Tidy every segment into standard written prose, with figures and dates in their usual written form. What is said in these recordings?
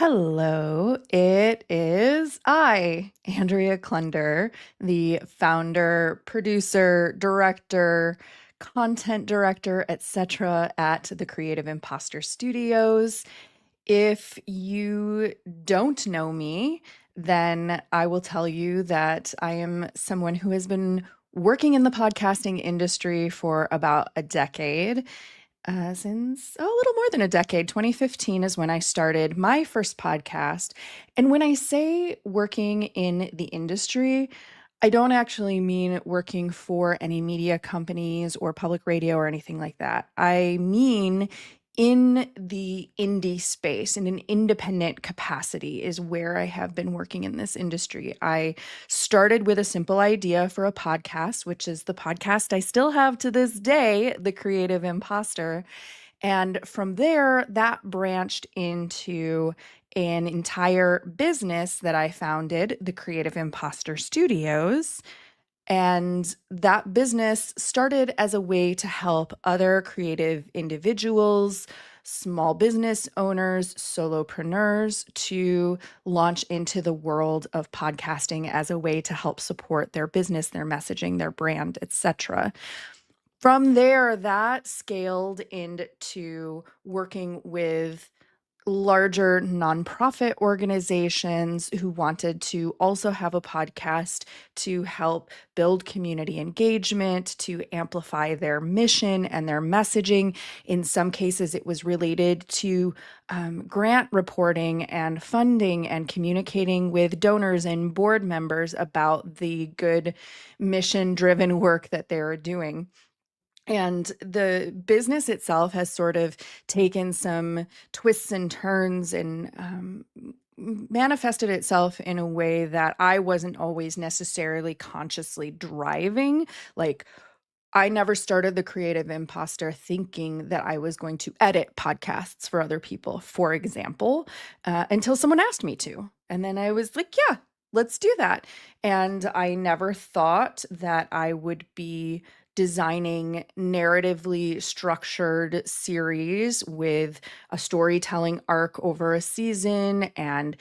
Hello, it is I, Andrea Klunder, the founder, producer, director, content director, etc. at the Creative Imposter Studios. If you don't know me, then I will tell you that I am someone who has been working in the podcasting industry for about a decade since a little more than a decade. 2015 is when I started my first podcast. And when I say working in the industry, I don't actually mean working for any media companies or public radio or anything like that. I mean in the indie space, in an independent capacity, is where I have been working in this industry. I started with a simple idea for a podcast, which is the podcast I still have to this day, The Creative Imposter. And from there, that branched into an entire business that I founded, the Creative Imposter Studios. And that business started as a way to help other creative individuals, small business owners, solopreneurs to launch into the world of podcasting as a way to help support their business, their messaging, their brand, etc. From there, that scaled into working with larger nonprofit organizations who wanted to also have a podcast to help build community engagement, to amplify their mission and their messaging. In some cases, it was related to grant reporting and funding and communicating with donors and board members about the good mission driven work that they were doing. And the business itself has sort of taken some twists and turns and manifested itself in a way that I wasn't always necessarily consciously driving. Like, I never started the Creative Imposter thinking that I was going to edit podcasts for other people, for example, until someone asked me to. And then I was like, yeah, let's do that. And I never thought that I would be designing narratively structured series with a storytelling arc over a season and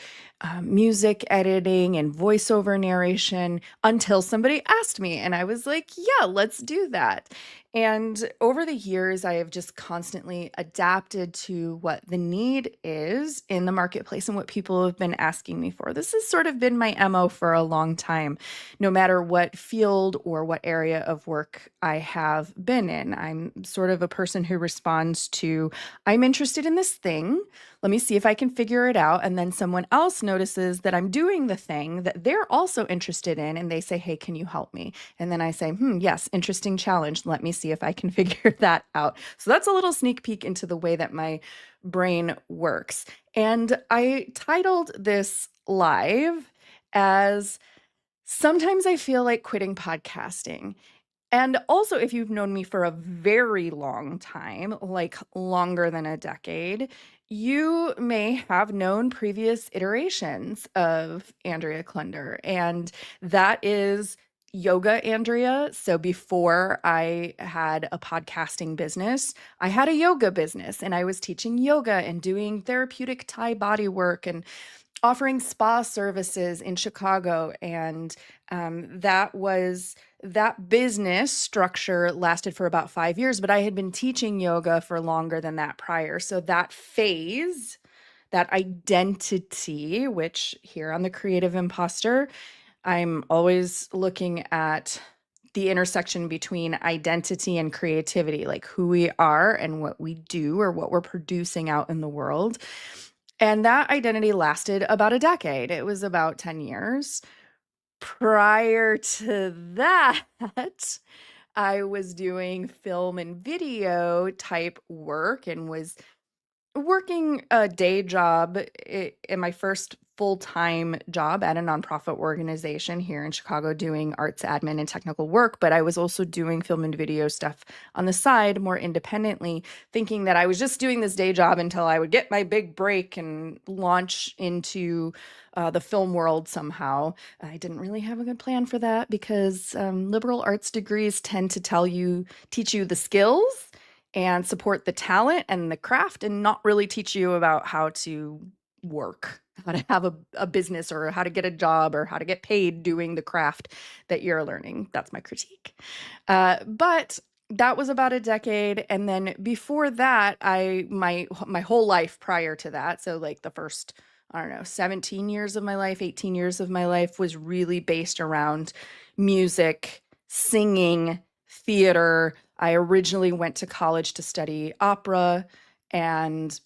music editing and voiceover narration until somebody asked me. And I was like, yeah, let's do that. And over the years, I have just constantly adapted to what the need is in the marketplace and what people have been asking me for. This has sort of been my MO for a long time, no matter what field or what area of work I have been in. I'm sort of a person who responds to, I'm interested in this thing. Let me see if I can figure it out. And then someone else notices that I'm doing the thing that they're also interested in. And they say, hey, can you help me? And then I say, yes, interesting challenge. Let me see if I can figure that out. So that's a little sneak peek into the way that my brain works. And I titled this live as Sometimes I Feel Like Quitting Podcasting. And also, if you've known me for a very long time, like longer than a decade, you may have known previous iterations of Andrea Klunder. And that is Yoga Andrea. So before I had a podcasting business, I had a yoga business and I was teaching yoga and doing therapeutic Thai body work and offering spa services in Chicago. And that business structure lasted for about 5 years, but I had been teaching yoga for longer than that prior. So that phase, that identity, which here on the Creative Imposter, I'm always looking at the intersection between identity and creativity, like who we are and what we do or what we're producing out in the world. And that identity lasted about a decade. It was about 10 years. Prior to that, I was doing film and video type work and was working a day job in my first full-time job at a nonprofit organization here in Chicago doing arts admin and technical work, but I was also doing film and video stuff on the side more independently, thinking that I was just doing this day job until I would get my big break and launch into the film world somehow. I didn't really have a good plan for that because liberal arts degrees tend to teach you the skills and support the talent and the craft and not really teach you about how to work, how to have a business, or how to get a job, or how to get paid doing the craft that you're learning. That's my critique. But that was about a decade, and then before that, my whole life prior to that, so like the first, I don't know, 17 years of my life, 18 years of my life was really based around music, singing, theater. I originally went to college to study opera, and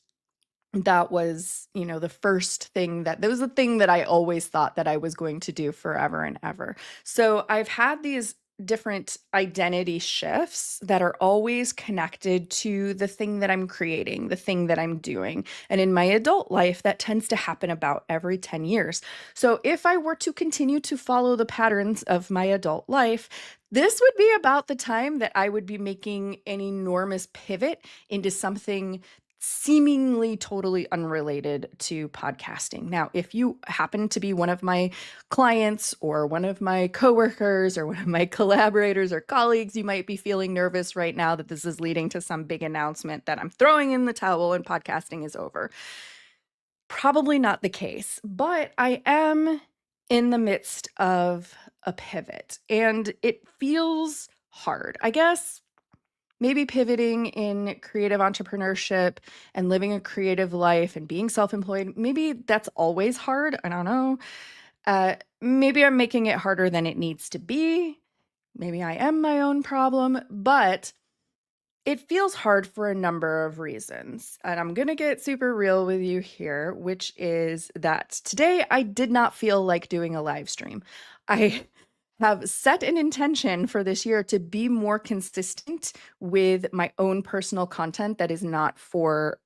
that was, the first thing that was the thing that I always thought that I was going to do forever and ever. So I've had these different identity shifts that are always connected to the thing that I'm creating, the thing that I'm doing. And in my adult life, that tends to happen about every 10 years. So if I were to continue to follow the patterns of my adult life, this would be about the time that I would be making an enormous pivot into something seemingly totally unrelated to podcasting. Now, if you happen to be one of my clients or one of my coworkers or one of my collaborators or colleagues, you might be feeling nervous right now that this is leading to some big announcement that I'm throwing in the towel and podcasting is over. Probably not the case, but I am in the midst of a pivot and it feels hard. I guess maybe pivoting in creative entrepreneurship and living a creative life and being self-employed, maybe that's always hard. I don't know. Maybe I'm making it harder than it needs to be. Maybe I am my own problem, but it feels hard for a number of reasons. And I'm going to get super real with you here, which is that today I did not feel like doing a live stream. I have set an intention for this year to be more consistent with my own personal content that is not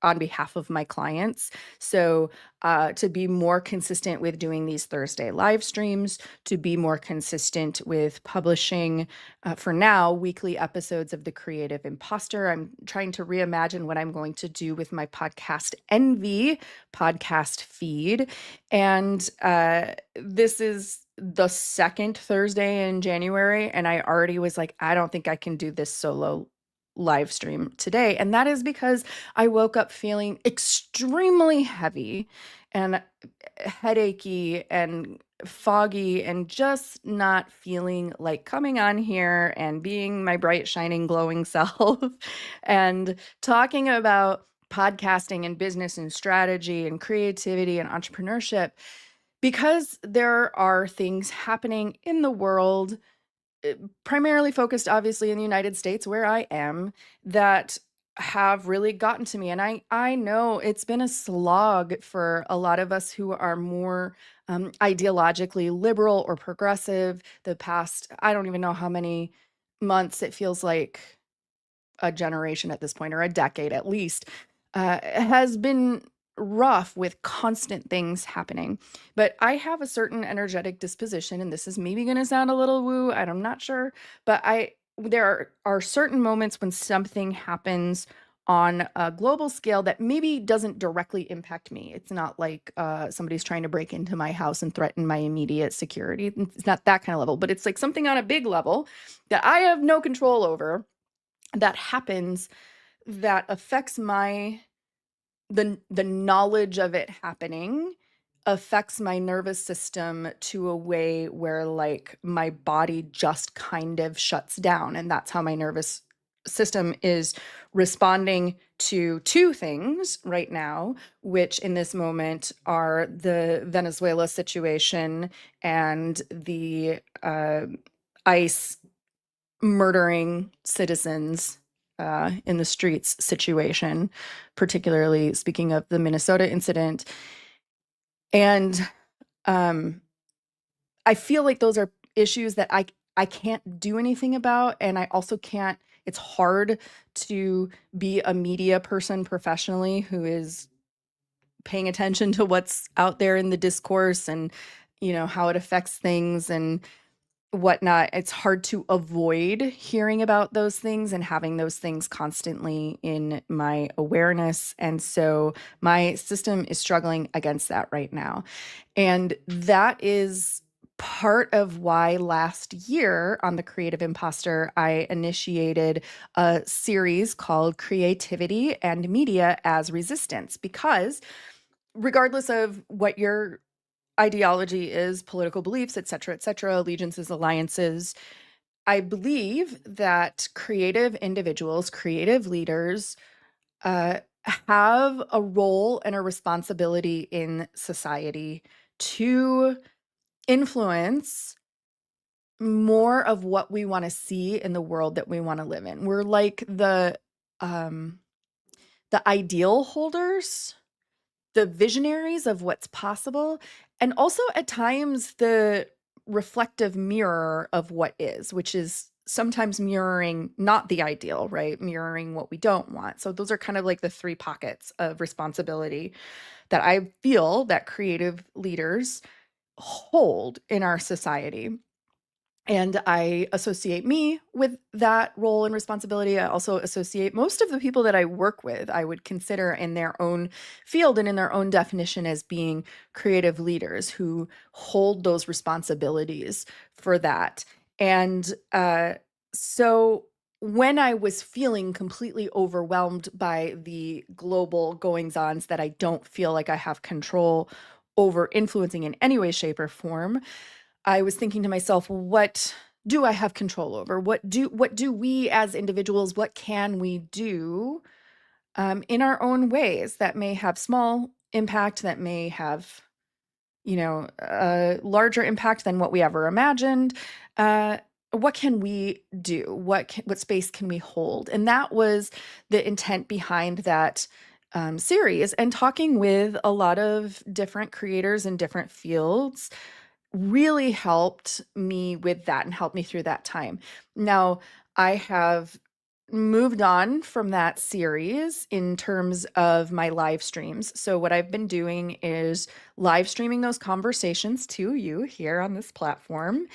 on behalf of my clients. So to be more consistent with doing these Thursday live streams, to be more consistent with publishing, for now, weekly episodes of The Creative Imposter. I'm trying to reimagine what I'm going to do with my podcast Envy podcast feed. And this is the second Thursday in January, and I already was like, I don't think I can do this solo live stream today. And that is because I woke up feeling extremely heavy and headachy and foggy and just not feeling like coming on here and being my bright, shining, glowing self and talking about podcasting and business and strategy and creativity and entrepreneurship, because there are things happening in the world, primarily focused obviously in the United States where I am, that have really gotten to me. And I know it's been a slog for a lot of us who are more ideologically liberal or progressive the past, I don't even know how many months, it feels like a generation at this point, or a decade at least, has been rough with constant things happening. But I have a certain energetic disposition, and this is maybe going to sound a little woo, I'm not sure, but there are certain moments when something happens on a global scale that maybe doesn't directly impact me. It's not like somebody's trying to break into my house and threaten my immediate security. It's not that kind of level, but it's like something on a big level that I have no control over that happens, that affects the knowledge of it happening affects my nervous system to a way where like my body just kind of shuts down. And that's how my nervous system is responding to two things right now, which in this moment are the Venezuela situation and the ICE murdering citizens in the streets situation, particularly speaking of the Minnesota incident. And I feel like those are issues that I can't do anything about. And I also can't, it's hard to be a media person professionally who is paying attention to what's out there in the discourse and, how it affects things and whatnot. It's hard to avoid hearing about those things and having those things constantly in my awareness. And so my system is struggling against that right now. And that is part of why last year on The Creative Imposter, I initiated a series called Creativity and Media as Resistance, because regardless of what your ideology is, political beliefs, et cetera, allegiances, alliances, I believe that creative individuals, creative leaders, uh, have a role and a responsibility in society to influence more of what we want to see in the world that we want to live in. We're like um, the ideal holders, the visionaries of what's possible, and also at times the reflective mirror of what is, which is sometimes mirroring not the ideal, right? Mirroring what we don't want. So those are kind of like the three pockets of responsibility that I feel that creative leaders hold in our society. And I associate me with that role and responsibility. I also associate most of the people that I work with, I would consider in their own field and in their own definition as being creative leaders who hold those responsibilities for that. And so when I was feeling completely overwhelmed by the global goings ons that I don't feel like I have control over influencing in any way, shape, or form, I was thinking to myself, what do I have control over? What do we as individuals, what can we do in our own ways that may have small impact, that may have, a larger impact than what we ever imagined? What can we do? What space can we hold? And that was the intent behind that series. And talking with a lot of different creators in different fields really helped me with that and helped me through that time. Now, I have moved on from that series in terms of my live streams. So, what I've been doing is live streaming those conversations to you here on this platform,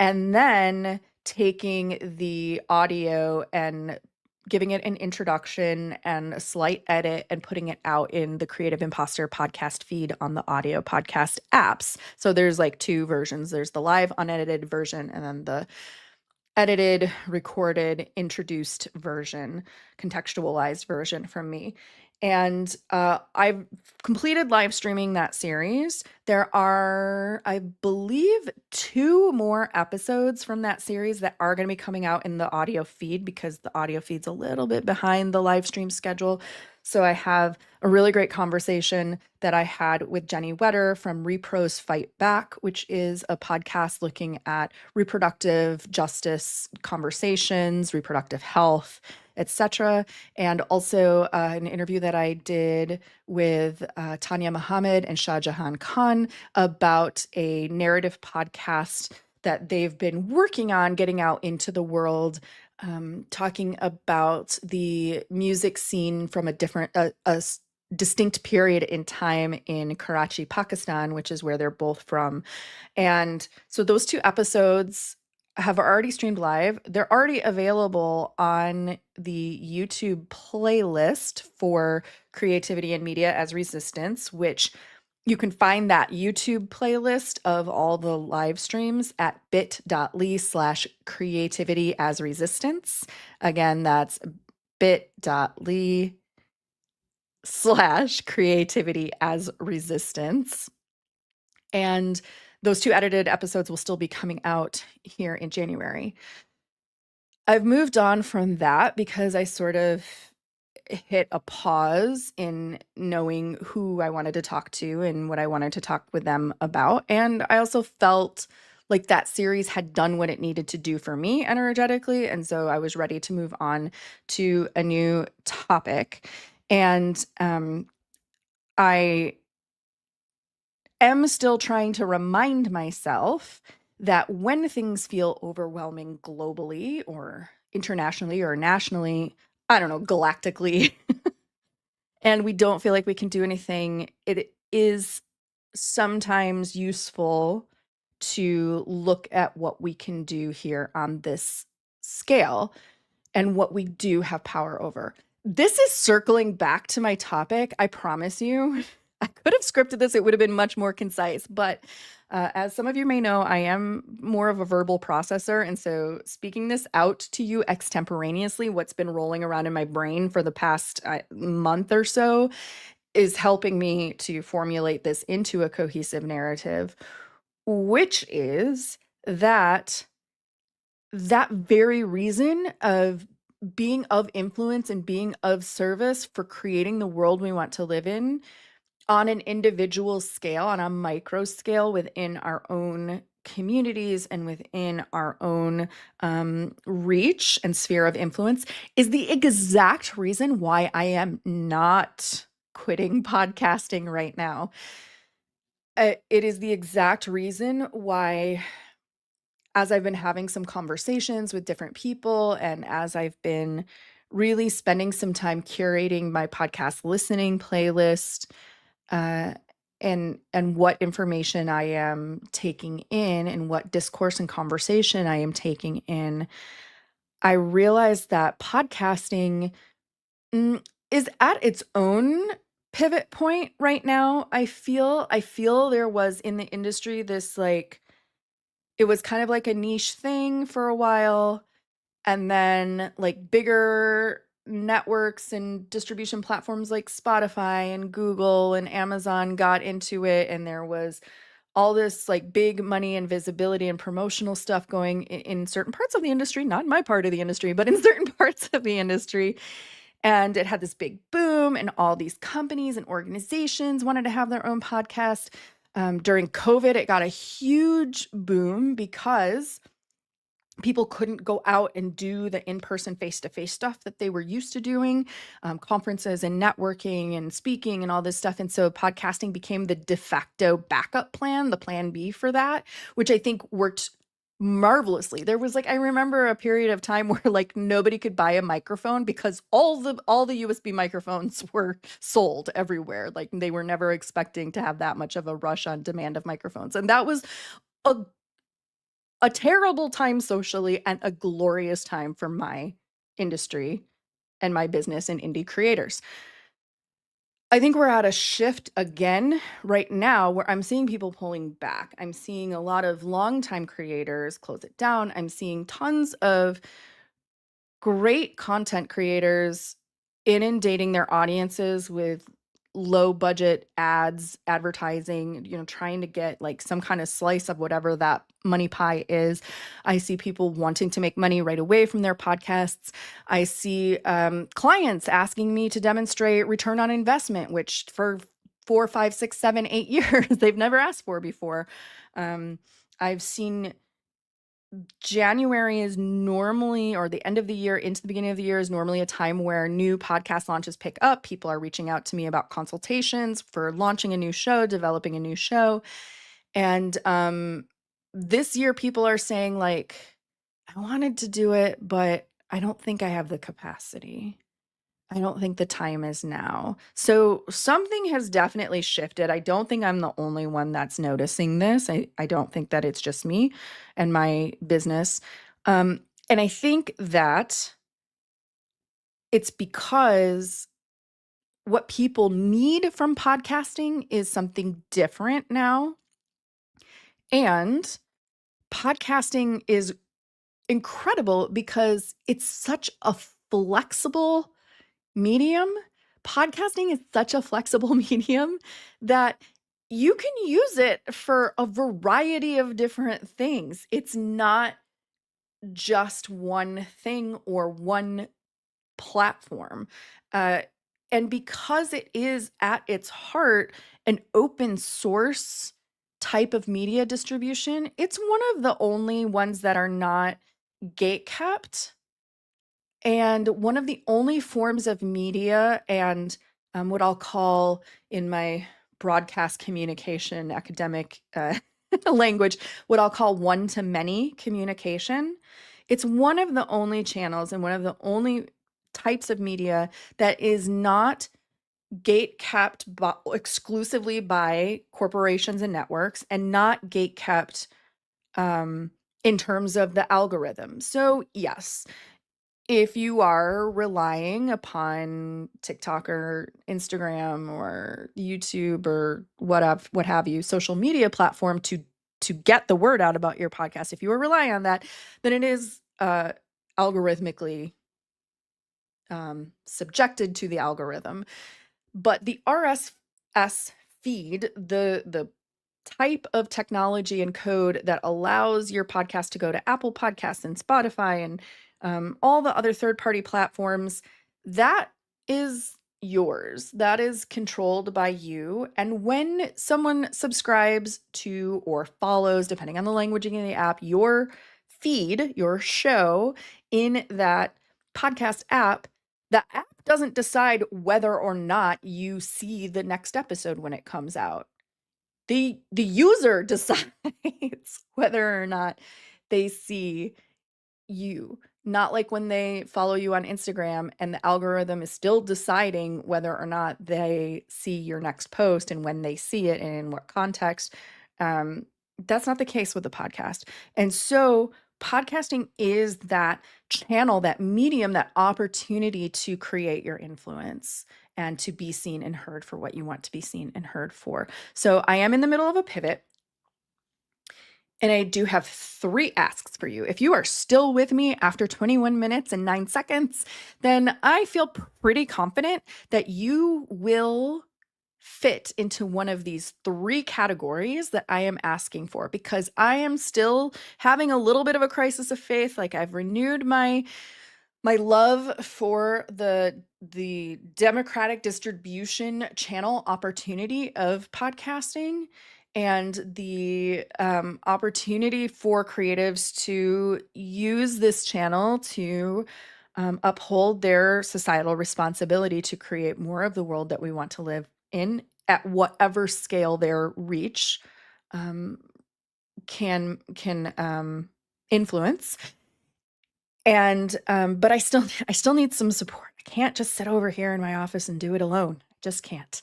and then taking the audio and giving it an introduction and a slight edit and putting it out in the Creative Imposter podcast feed on the audio podcast apps. So there's like two versions. There's the live unedited version and then the edited, recorded, introduced version, contextualized version from me. And I've completed live streaming that series. There are, I believe, 2 more episodes from that series that are going to be coming out in the audio feed because the audio feed's a little bit behind the live stream schedule. So I have a really great conversation that I had with Jenny Wetter from Repros Fight Back, which is a podcast looking at reproductive justice conversations, reproductive health, etc. And also an interview that I did with Tanya Muhammad and Shah Jahan Khan about a narrative podcast that they've been working on getting out into the world, talking about the music scene from a distinct period in time in Karachi, Pakistan, which is where they're both from. And so those 2 episodes have already streamed live. They're already available on the YouTube playlist for Creativity and Media as Resistance, which you can find that YouTube playlist of all the live streams at bit.ly/creativity as resistance. Again, that's bit.ly/creativity as resistance. And those 2 edited episodes will still be coming out here in January. I've moved on from that because I sort of hit a pause in knowing who I wanted to talk to and what I wanted to talk with them about. And I also felt like that series had done what it needed to do for me energetically. And so I was ready to move on to a new topic. And I am still trying to remind myself that when things feel overwhelming globally or internationally or nationally, I don't know, galactically, and we don't feel like we can do anything, it is sometimes useful to look at what we can do here on this scale and what we do have power over. This is circling back to my topic, I promise you. I could have scripted this, it would have been much more concise, but as some of you may know, I am more of a verbal processor. And so speaking this out to you extemporaneously, what's been rolling around in my brain for the past month or so, is helping me to formulate this into a cohesive narrative, which is that very reason of being of influence and being of service for creating the world we want to live in on an individual scale, on a micro scale within our own communities and within our own reach and sphere of influence, is the exact reason why I am not quitting podcasting right now. It is the exact reason why, as I've been having some conversations with different people and as I've been really spending some time curating my podcast listening playlist, uh, and what information I am taking in and what discourse and conversation I am taking in, I realized that podcasting is at its own pivot point right now. I feel there was in the industry this like it was kind of like a niche thing for a while, and then like bigger networks and distribution platforms like Spotify and Google and Amazon got into it, and there was all this like big money and visibility and promotional stuff going in certain parts of the industry, not in my part of the industry, but in certain parts of the industry. And it had this big boom, and all these companies and organizations wanted to have their own podcast. During COVID, it got a huge boom because people couldn't go out and do the in-person face-to-face stuff that they were used to doing, conferences and networking and speaking and all this stuff. And so podcasting became the de facto backup plan, the plan B for that, which I think worked marvelously. There was like, I remember a period of time where like nobody could buy a microphone because all the USB microphones were sold everywhere. Like they were never expecting to have that much of a rush on demand of microphones. And that was a terrible time socially and a glorious time for my industry and my business and indie creators. I think we're at a shift again right now where I'm seeing people pulling back. I'm seeing a lot of longtime creators close it down. I'm seeing tons of great content creators inundating their audiences with low budget ads, advertising, trying to get like some kind of slice of whatever that money pie is. I see people wanting to make money right away from their podcasts. I see clients asking me to demonstrate return on investment, which for 4, 5, 6, 7, 8 years they've never asked for before. I've seen January is normally, or the end of the year into the beginning of the year is normally a time where new podcast launches pick up. People are reaching out to me about consultations for launching a new show, developing a new show. And this year people are saying like, I wanted to do it, but I don't think I have the capacity. I don't think the time is now. So something has definitely shifted. I don't think I'm the only one that's noticing this. I don't think that it's just me and my business. And I think that it's because what people need from podcasting is something different now. And podcasting is incredible because it's such a flexible medium. Podcasting is such a flexible medium that you can use it for a variety of different things. It's not just one thing or one platform. Uh, and because it is at its heart an open source type of media distribution, it's one of the only ones that are not gate kept, and one of the only forms of media and what I'll call in my broadcast communication academic language, what I'll call one-to-many communication. It's one of the only channels and one of the only types of media that is not gate kept exclusively by corporations and networks, and not gate kept in terms of the algorithm. So yes, if you are relying upon TikTok or Instagram or YouTube or what have you, social media platform to get the word out about your podcast, if you are relying on that, then it is algorithmically subjected to the algorithm. But the RSS feed, the type of technology and code that allows your podcast to go to Apple Podcasts and Spotify and all the other third-party platforms, that is yours. That is controlled by you. And when someone subscribes to or follows, depending on the languaging of the app, your feed, your show in that podcast app, the app doesn't decide whether or not you see the next episode when it comes out. The user decides whether or not they see you. Not like when they follow you on Instagram and the algorithm is still deciding whether or not they see your next post and when they see it and in what context. That's not the case with the podcast. And so podcasting is that channel, that medium, that opportunity to create your influence and to be seen and heard for what you want to be seen and heard for. So I am in the middle of a pivot. And I do have 3 asks for you. If you are still with me after 21 minutes and 9 seconds, then I feel pretty confident that you will fit into one of these 3 categories that I am asking for, because I am still having a little bit of a crisis of faith. Like, I've renewed my love for the democratic distribution channel opportunity of podcasting and the opportunity for creatives to use this channel to uphold their societal responsibility to create more of the world that we want to live in at whatever scale their reach can influence. And but I still need some support. I can't just sit over here in my office and do it alone. I just can't.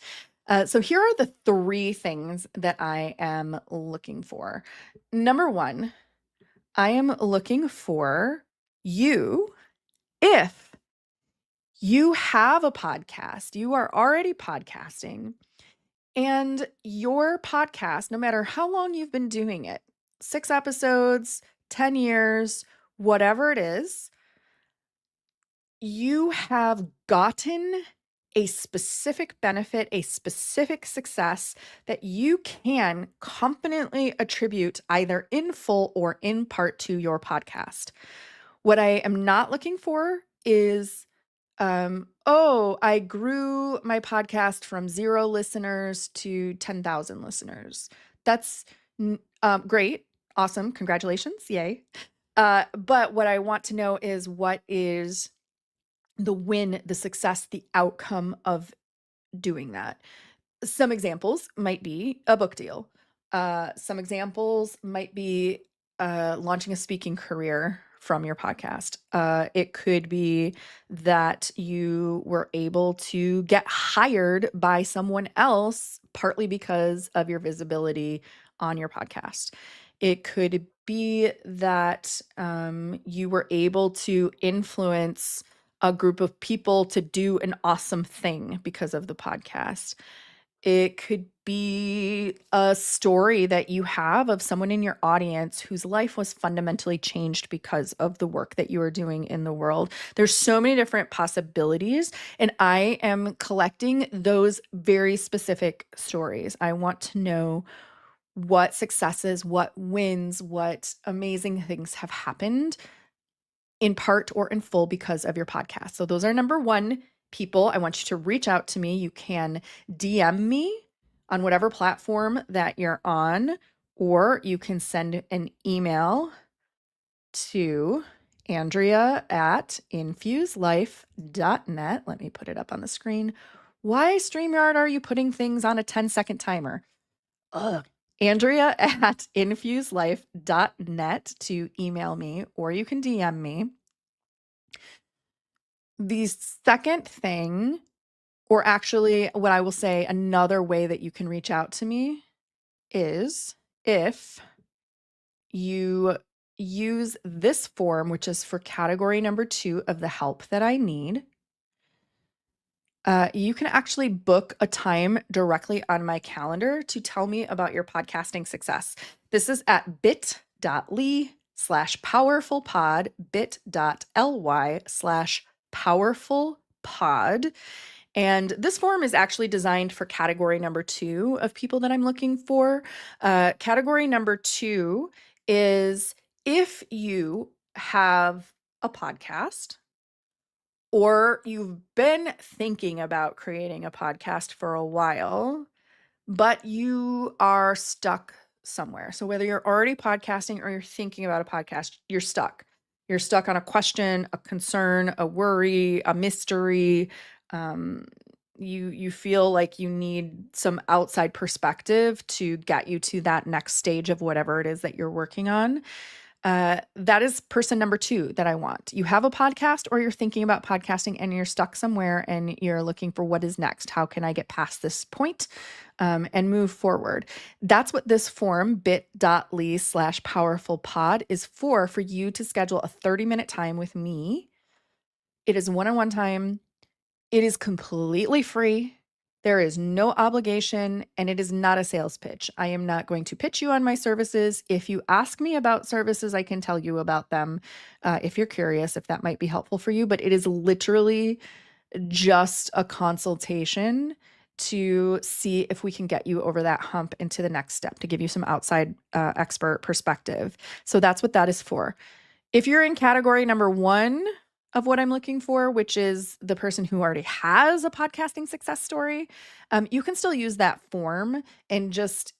So here are the 3 things that I am looking for. Number 1, I am looking for you, if you have a podcast, you are already podcasting, and your podcast, no matter how long you've been doing it, 6 episodes, 10 years, whatever it is, you have gotten a specific benefit, a specific success that you can confidently attribute either in full or in part to your podcast. What I am not looking for is, oh, I grew my podcast from 0 listeners to 10,000 listeners. That's great. Awesome. Congratulations. Yay. But what I want to know is, what is the win, the success, the outcome of doing that? Some examples might be a book deal. Some examples might be launching a speaking career from your podcast. It could be that you were able to get hired by someone else partly because of your visibility on your podcast. It could be that you were able to influence a group of people to do an awesome thing because of the podcast. It could be a story that you have of someone in your audience whose life was fundamentally changed because of the work that you are doing in the world. There's so many different possibilities, and I am collecting those very specific stories. I want to know what successes, what wins, what amazing things have happened in part or in full because of your podcast. So those are number 1 people. I want you to reach out to me. You can DM me on whatever platform that you're on, or you can send an email to andrea@infuselife.net. Let me put it up on the screen. Why, StreamYard, are you putting things on a 10-second timer? Ugh. Andrea@infuselife.net to email me, or you can DM me. The second thing, or actually what I will say, another way that you can reach out to me is if you use this form, which is for category number 2 of the help that I need. You can actually book a time directly on my calendar to tell me about your podcasting success. This is at bit.ly/powerfulpod, bit.ly/powerfulpod. And this form is actually designed for category number 2 of people that I'm looking for. Category number 2 is if you have a podcast or you've been thinking about creating a podcast for a while, but you are stuck somewhere. So whether you're already podcasting or you're thinking about a podcast, you're stuck. You're stuck on a question, a concern, a worry, a mystery. Um, you feel like you need some outside perspective to get you to that next stage of whatever it is that you're working on. That is person number 2 that I want. You have a podcast or you're thinking about podcasting and you're stuck somewhere and you're looking for what is next. How can I get past this point, and move forward? That's what this form, bit.ly/powerfulpod, is for you to schedule a 30-minute time with me. It is one-on-one time. It is completely free. There is no obligation, and it is not a sales pitch. I am not going to pitch you on my services. If you ask me about services, I can tell you about them, if you're curious, if that might be helpful for you. But it is literally just a consultation to see if we can get you over that hump into the next step, to give you some outside expert perspective. So that's what that is for. If you're in category number 1 of what I'm looking for, which is the person who already has a podcasting success story, you can still use that form and just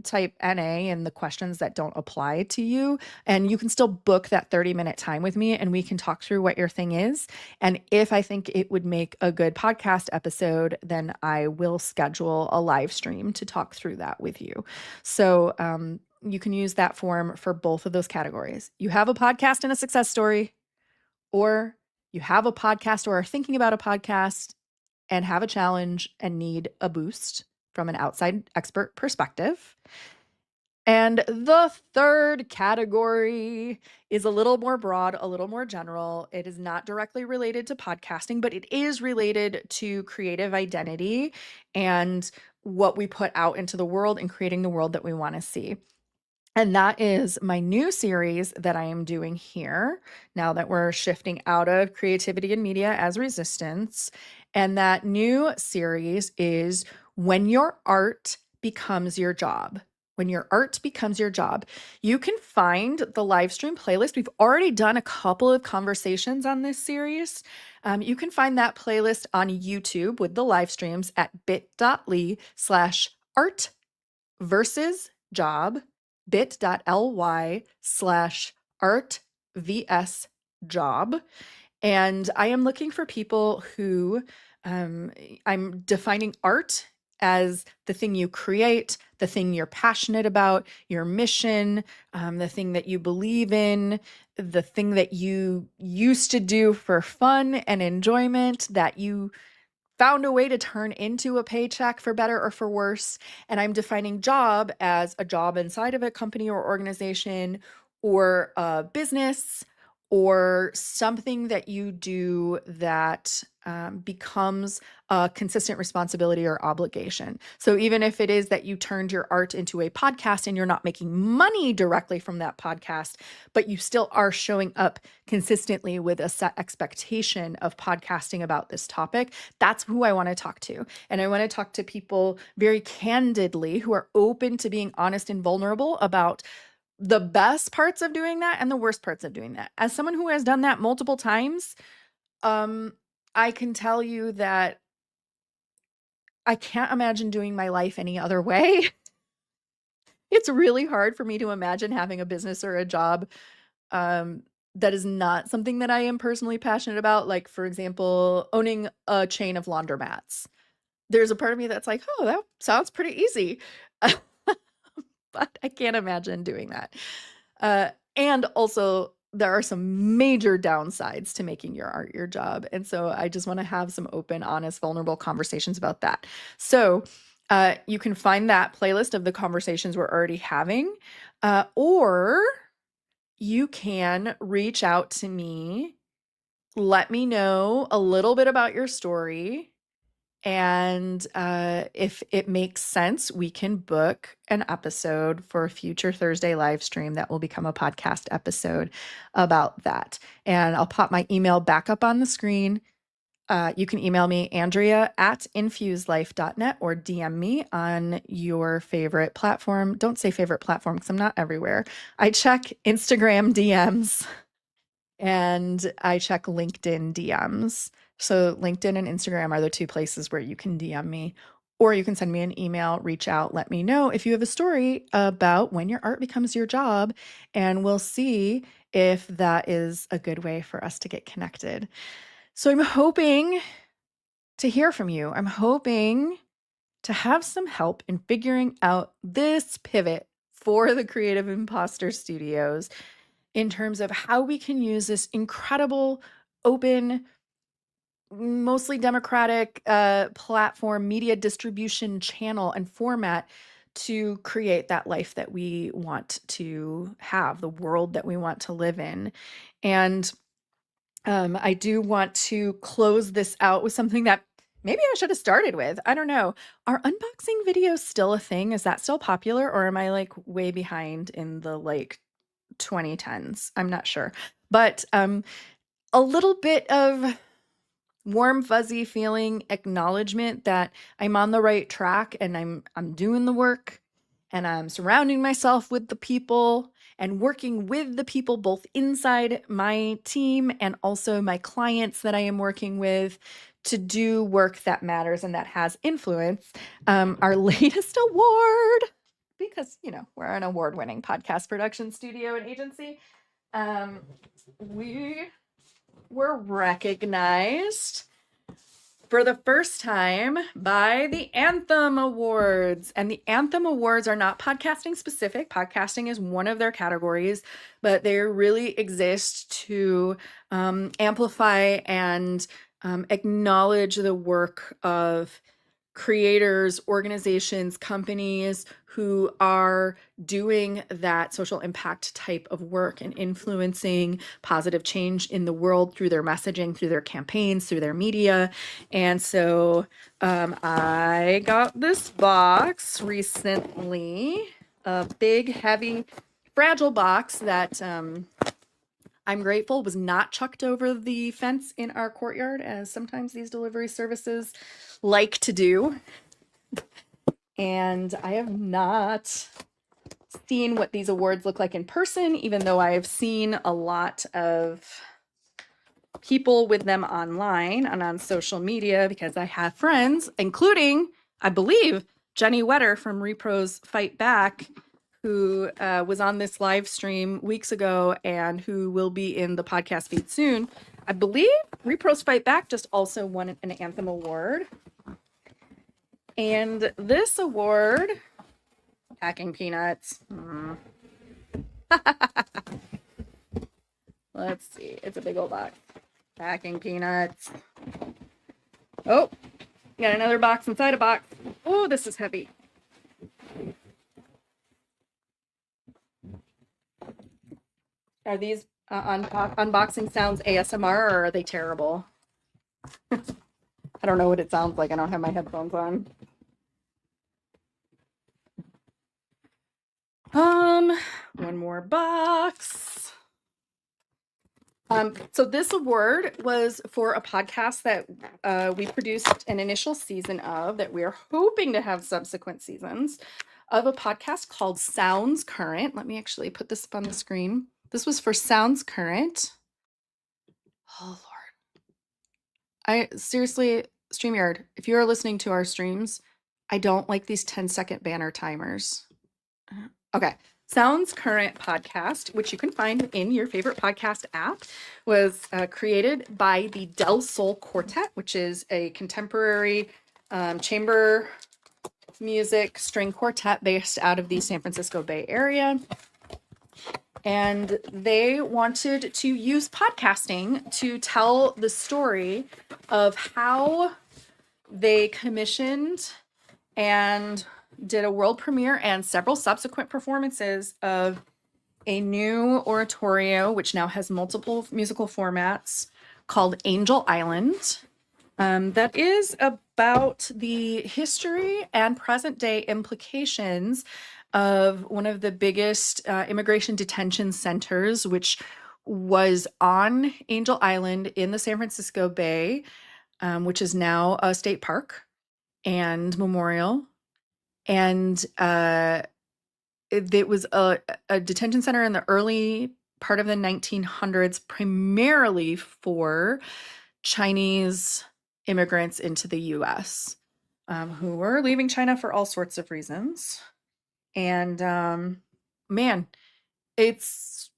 type NA in the questions that don't apply to you. And you can still book that 30-minute time with me and we can talk through what your thing is. And if I think it would make a good podcast episode, then I will schedule a live stream to talk through that with you. So, you can use that form for both of those categories. You have a podcast and a success story, or you have a podcast or are thinking about a podcast and have a challenge and need a boost from an outside expert perspective. And the third category is a little more broad, a little more general. It is not directly related to podcasting, but it is related to creative identity and what we put out into the world and creating the world that we want to see. And that is my new series that I am doing here now that we're shifting out of creativity and media as resistance. And that new series is When Your Art Becomes Your Job. When Your Art Becomes Your Job. You can find the live stream playlist. We've already done a couple of conversations on this series. You can find that playlist on YouTube with the live streams at bit.ly/art versus job, bit.ly/art vs job. And I am looking for people who, I'm defining art as the thing you create, the thing you're passionate about, your mission, the thing that you believe in, the thing that you used to do for fun and enjoyment that you found a way to turn into a paycheck for better or for worse. And I'm defining job as a job inside of a company or organization or a business or something that you do that becomes a consistent responsibility or obligation. So even if it is that you turned your art into a podcast and you're not making money directly from that podcast, but you still are showing up consistently with a set expectation of podcasting about this topic, that's who I want to talk to. And I want to talk to people very candidly who are open to being honest and vulnerable about the best parts of doing that and the worst parts of doing that. As someone who has done that multiple times, I can tell you that I can't imagine doing my life any other way. It's really hard for me to imagine having a business or a job that is not something that I am personally passionate about. Like, for example, owning a chain of laundromats. There's a part of me that's like, oh, that sounds pretty easy. But I can't imagine doing that. And also, there are some major downsides to making your art your job. And so I just want to have some open, honest, vulnerable conversations about that. So you can find that playlist of the conversations we're already having, or you can reach out to me, let me know a little bit about your story. And if it makes sense, we can book an episode for a future Thursday live stream that will become a podcast episode about that. And I'll pop my email back up on the screen. You can email me, Andrea@infuselife.net, or DM me on your favorite platform. Don't say favorite platform because I'm not everywhere. I check Instagram DMs and I check LinkedIn DMs. So LinkedIn and Instagram are the two places where you can DM me, or you can send me an email, reach out, let me know if you have a story about when your art becomes your job, and we'll see if that is a good way for us to get connected. So I'm hoping to hear from you. I'm hoping to have some help in figuring out this pivot for the Creative Imposter Studios in terms of how we can use this incredible, open, mostly democratic platform, media distribution channel and format to create that life that we want to have, the world that we want to live in. And I do want to close this out with something that maybe I should have started with. I don't know. Are unboxing videos still a thing? Is that still popular, or am I like way behind in the like 2010s? I'm not sure. But a little bit of warm fuzzy feeling acknowledgement that I'm on the right track and I'm doing the work and I'm surrounding myself with the people and working with the people both inside my team and also my clients that I am working with to do work that matters and that has influence. Our latest award, because we're an award-winning podcast production studio and agency, we were recognized for the first time by the Anthem Awards. And the Anthem Awards are not podcasting specific. Podcasting is one of their categories, but they really exist to amplify and acknowledge the work of creators, organizations, companies who are doing that social impact type of work and influencing positive change in the world through their messaging, through their campaigns, through their media. And so I got this box recently, a big, heavy, fragile box that I'm grateful was not chucked over the fence in our courtyard, as sometimes these delivery services like to do. And I have not seen what these awards look like in person, even though I have seen a lot of people with them online and on social media, because I have friends, including, I believe, Jenny Wetter from Repros Fight Back, who was on this live stream weeks ago and who will be in the podcast feed soon. I believe Repros Fight Back just also won an Anthem Award. And this award, packing peanuts. Let's see, it's a big old box. Packing peanuts. Oh, got another box inside a box. Oh, this is heavy. Are these unboxing sounds ASMR, or are they terrible? I don't know what it sounds like. I don't have my headphones on. One more box. So this award was for a podcast that we produced an initial season of, that we're hoping to have subsequent seasons of, a podcast called Sounds Current. Let me actually put this up on the screen. This was for Sounds Current. Oh, Lord. I seriously, StreamYard, if you are listening to our streams, I don't like these 10-second banner timers. Okay. Sounds Current podcast, which you can find in your favorite podcast app, was created by the Del Sol Quartet, which is a contemporary chamber music string quartet based out of the San Francisco Bay Area. And they wanted to use podcasting to tell the story of how they commissioned and did a world premiere and several subsequent performances of a new oratorio, which now has multiple musical formats, called Angel Island. That is about the history and present day implications of one of the biggest immigration detention centers, which was on Angel Island in the San Francisco Bay, which is now a state park and memorial. And it was a detention center in the early part of the 1900s, primarily for Chinese immigrants into the US, who were leaving China for all sorts of reasons. And man, it's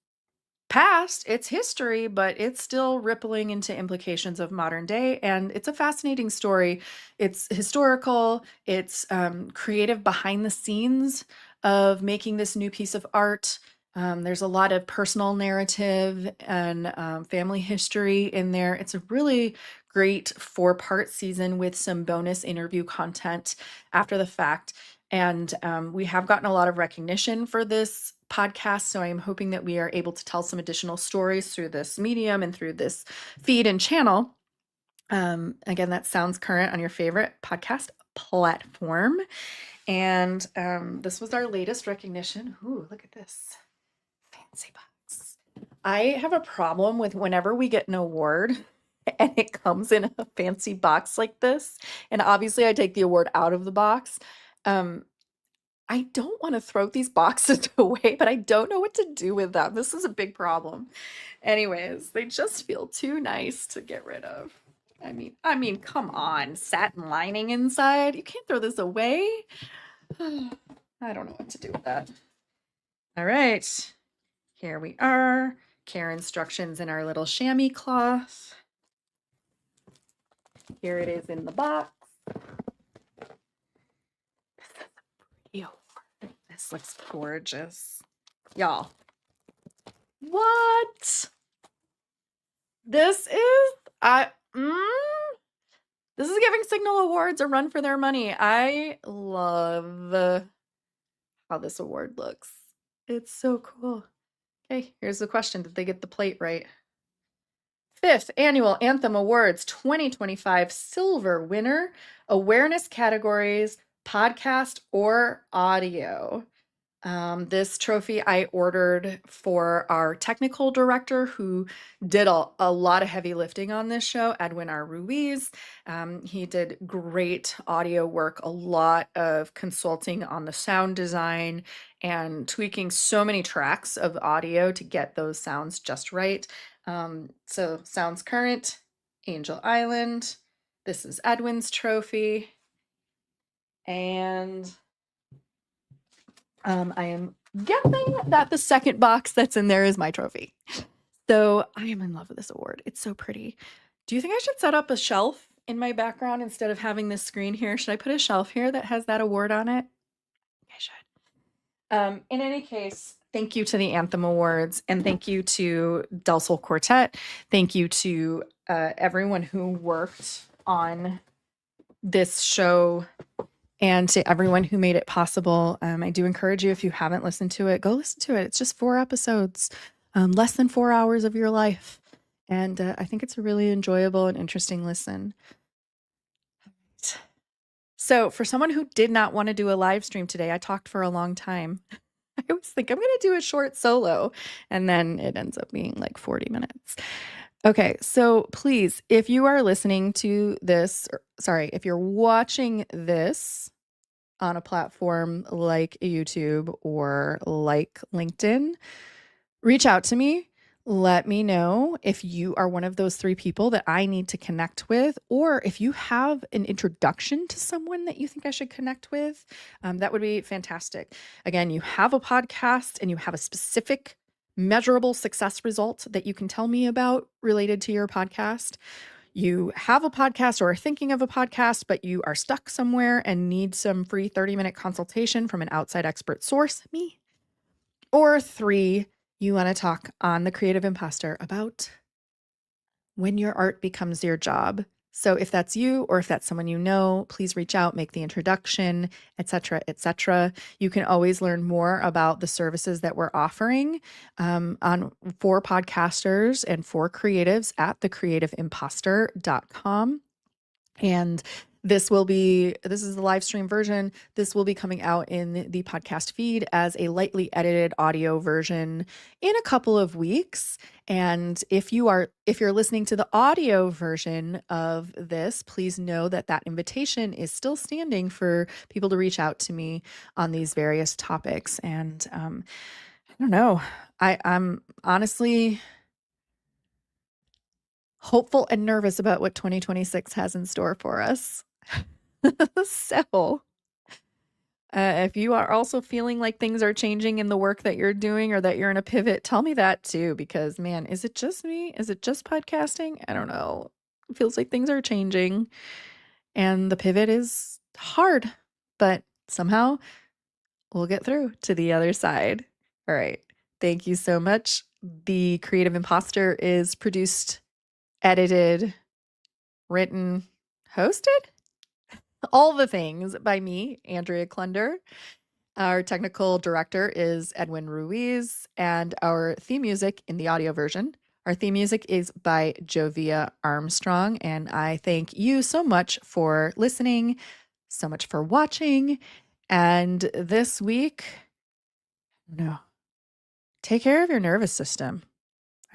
past, it's history, but it's still rippling into implications of modern day. And it's a fascinating story. It's historical, it's creative behind the scenes of making this new piece of art. There's a lot of personal narrative and family history in there. It's a really great 4-part season with some bonus interview content after the fact. And we have gotten a lot of recognition for this podcast. So I'm hoping that we are able to tell some additional stories through this medium and through this feed and channel. Again, that sounds current on your favorite podcast platform. And this was our latest recognition. Ooh, look at this fancy box. I have a problem with whenever we get an award and it comes in a fancy box like this. And obviously I take the award out of the box. I don't want to throw these boxes away, but I don't know what to do with them. This is a big problem. Anyways, they just feel too nice to get rid of. I mean, come on, satin lining inside. You can't throw this away. I don't know what to do with that. All right, here we are. Care instructions in our little chamois cloth. Here it is in the box. This looks gorgeous. Y'all. What? This is this is giving Signal Awards a run for their money. I love how this award looks. It's so cool. Okay, here's the question. Did they get the plate right? 5th Annual Anthem Awards 2025 Silver winner, awareness categories, podcast or audio. This trophy I ordered for our technical director who did a lot of heavy lifting on this show, Edwin R. Ruiz. He did great audio work, a lot of consulting on the sound design and tweaking so many tracks of audio to get those sounds just right. So Sounds Current, Angel Island. This is Edwin's trophy. And I am guessing that the second box that's in there is my trophy. So I am in love with this award. It's so pretty. Do you think I should set up a shelf in my background instead of having this screen here? Should I put a shelf here that has that award on it? I should. In any case, thank you to the Anthem Awards and thank you to Del Sol Quartet. Thank you to everyone who worked on this show and to everyone who made it possible. I do encourage you, if you haven't listened to it, go listen to it. It's just 4 episodes, less than 4 hours of your life. And I think it's a really enjoyable and interesting listen. So for someone who did not want to do a live stream today, I talked for a long time. I always think I'm going to do a short solo, and then it ends up being like 40 minutes. Okay, so please, if you are listening to this, if you're watching this on a platform like YouTube or like LinkedIn, reach out to me. Let me know if you are one of those 3 people that I need to connect with, or if you have an introduction to someone that you think I should connect with. That would be fantastic. Again, you have a podcast and you have a specific measurable success result that you can tell me about related to your podcast. You have a podcast or are thinking of a podcast, but you are stuck somewhere and need some free 30-minute consultation from an outside expert source, me. Or 3, you want to talk on The Creative Imposter about when your art becomes your job. So if that's you or if that's someone you know, please reach out, make the introduction, etc., etc. You can always learn more about the services that we're offering for podcasters and for creatives at thecreativeimposter.com. And This is the live stream version. This will be coming out in the podcast feed as a lightly edited audio version in a couple of weeks. And if you're listening to the audio version of this, please know that invitation is still standing for people to reach out to me on these various topics. And I don't know. I'm honestly hopeful and nervous about what 2026 has in store for us. So, if you are also feeling like things are changing in the work that you're doing or that you're in a pivot, tell me that too, because man, is it just me? Is it just podcasting? I don't know. It feels like things are changing and the pivot is hard, but somehow we'll get through to the other side. All right. Thank you so much. The Creative Imposter is produced, edited, written, hosted? All the things by me, Andrea Klunder. Our technical director is Edwin Ruiz, and our theme music in the audio version. Our theme music is by Jovia Armstrong, and I thank you so much for listening, so much for watching. And this week, no, take care of your nervous system.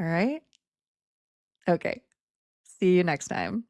All right? Okay. See you next time.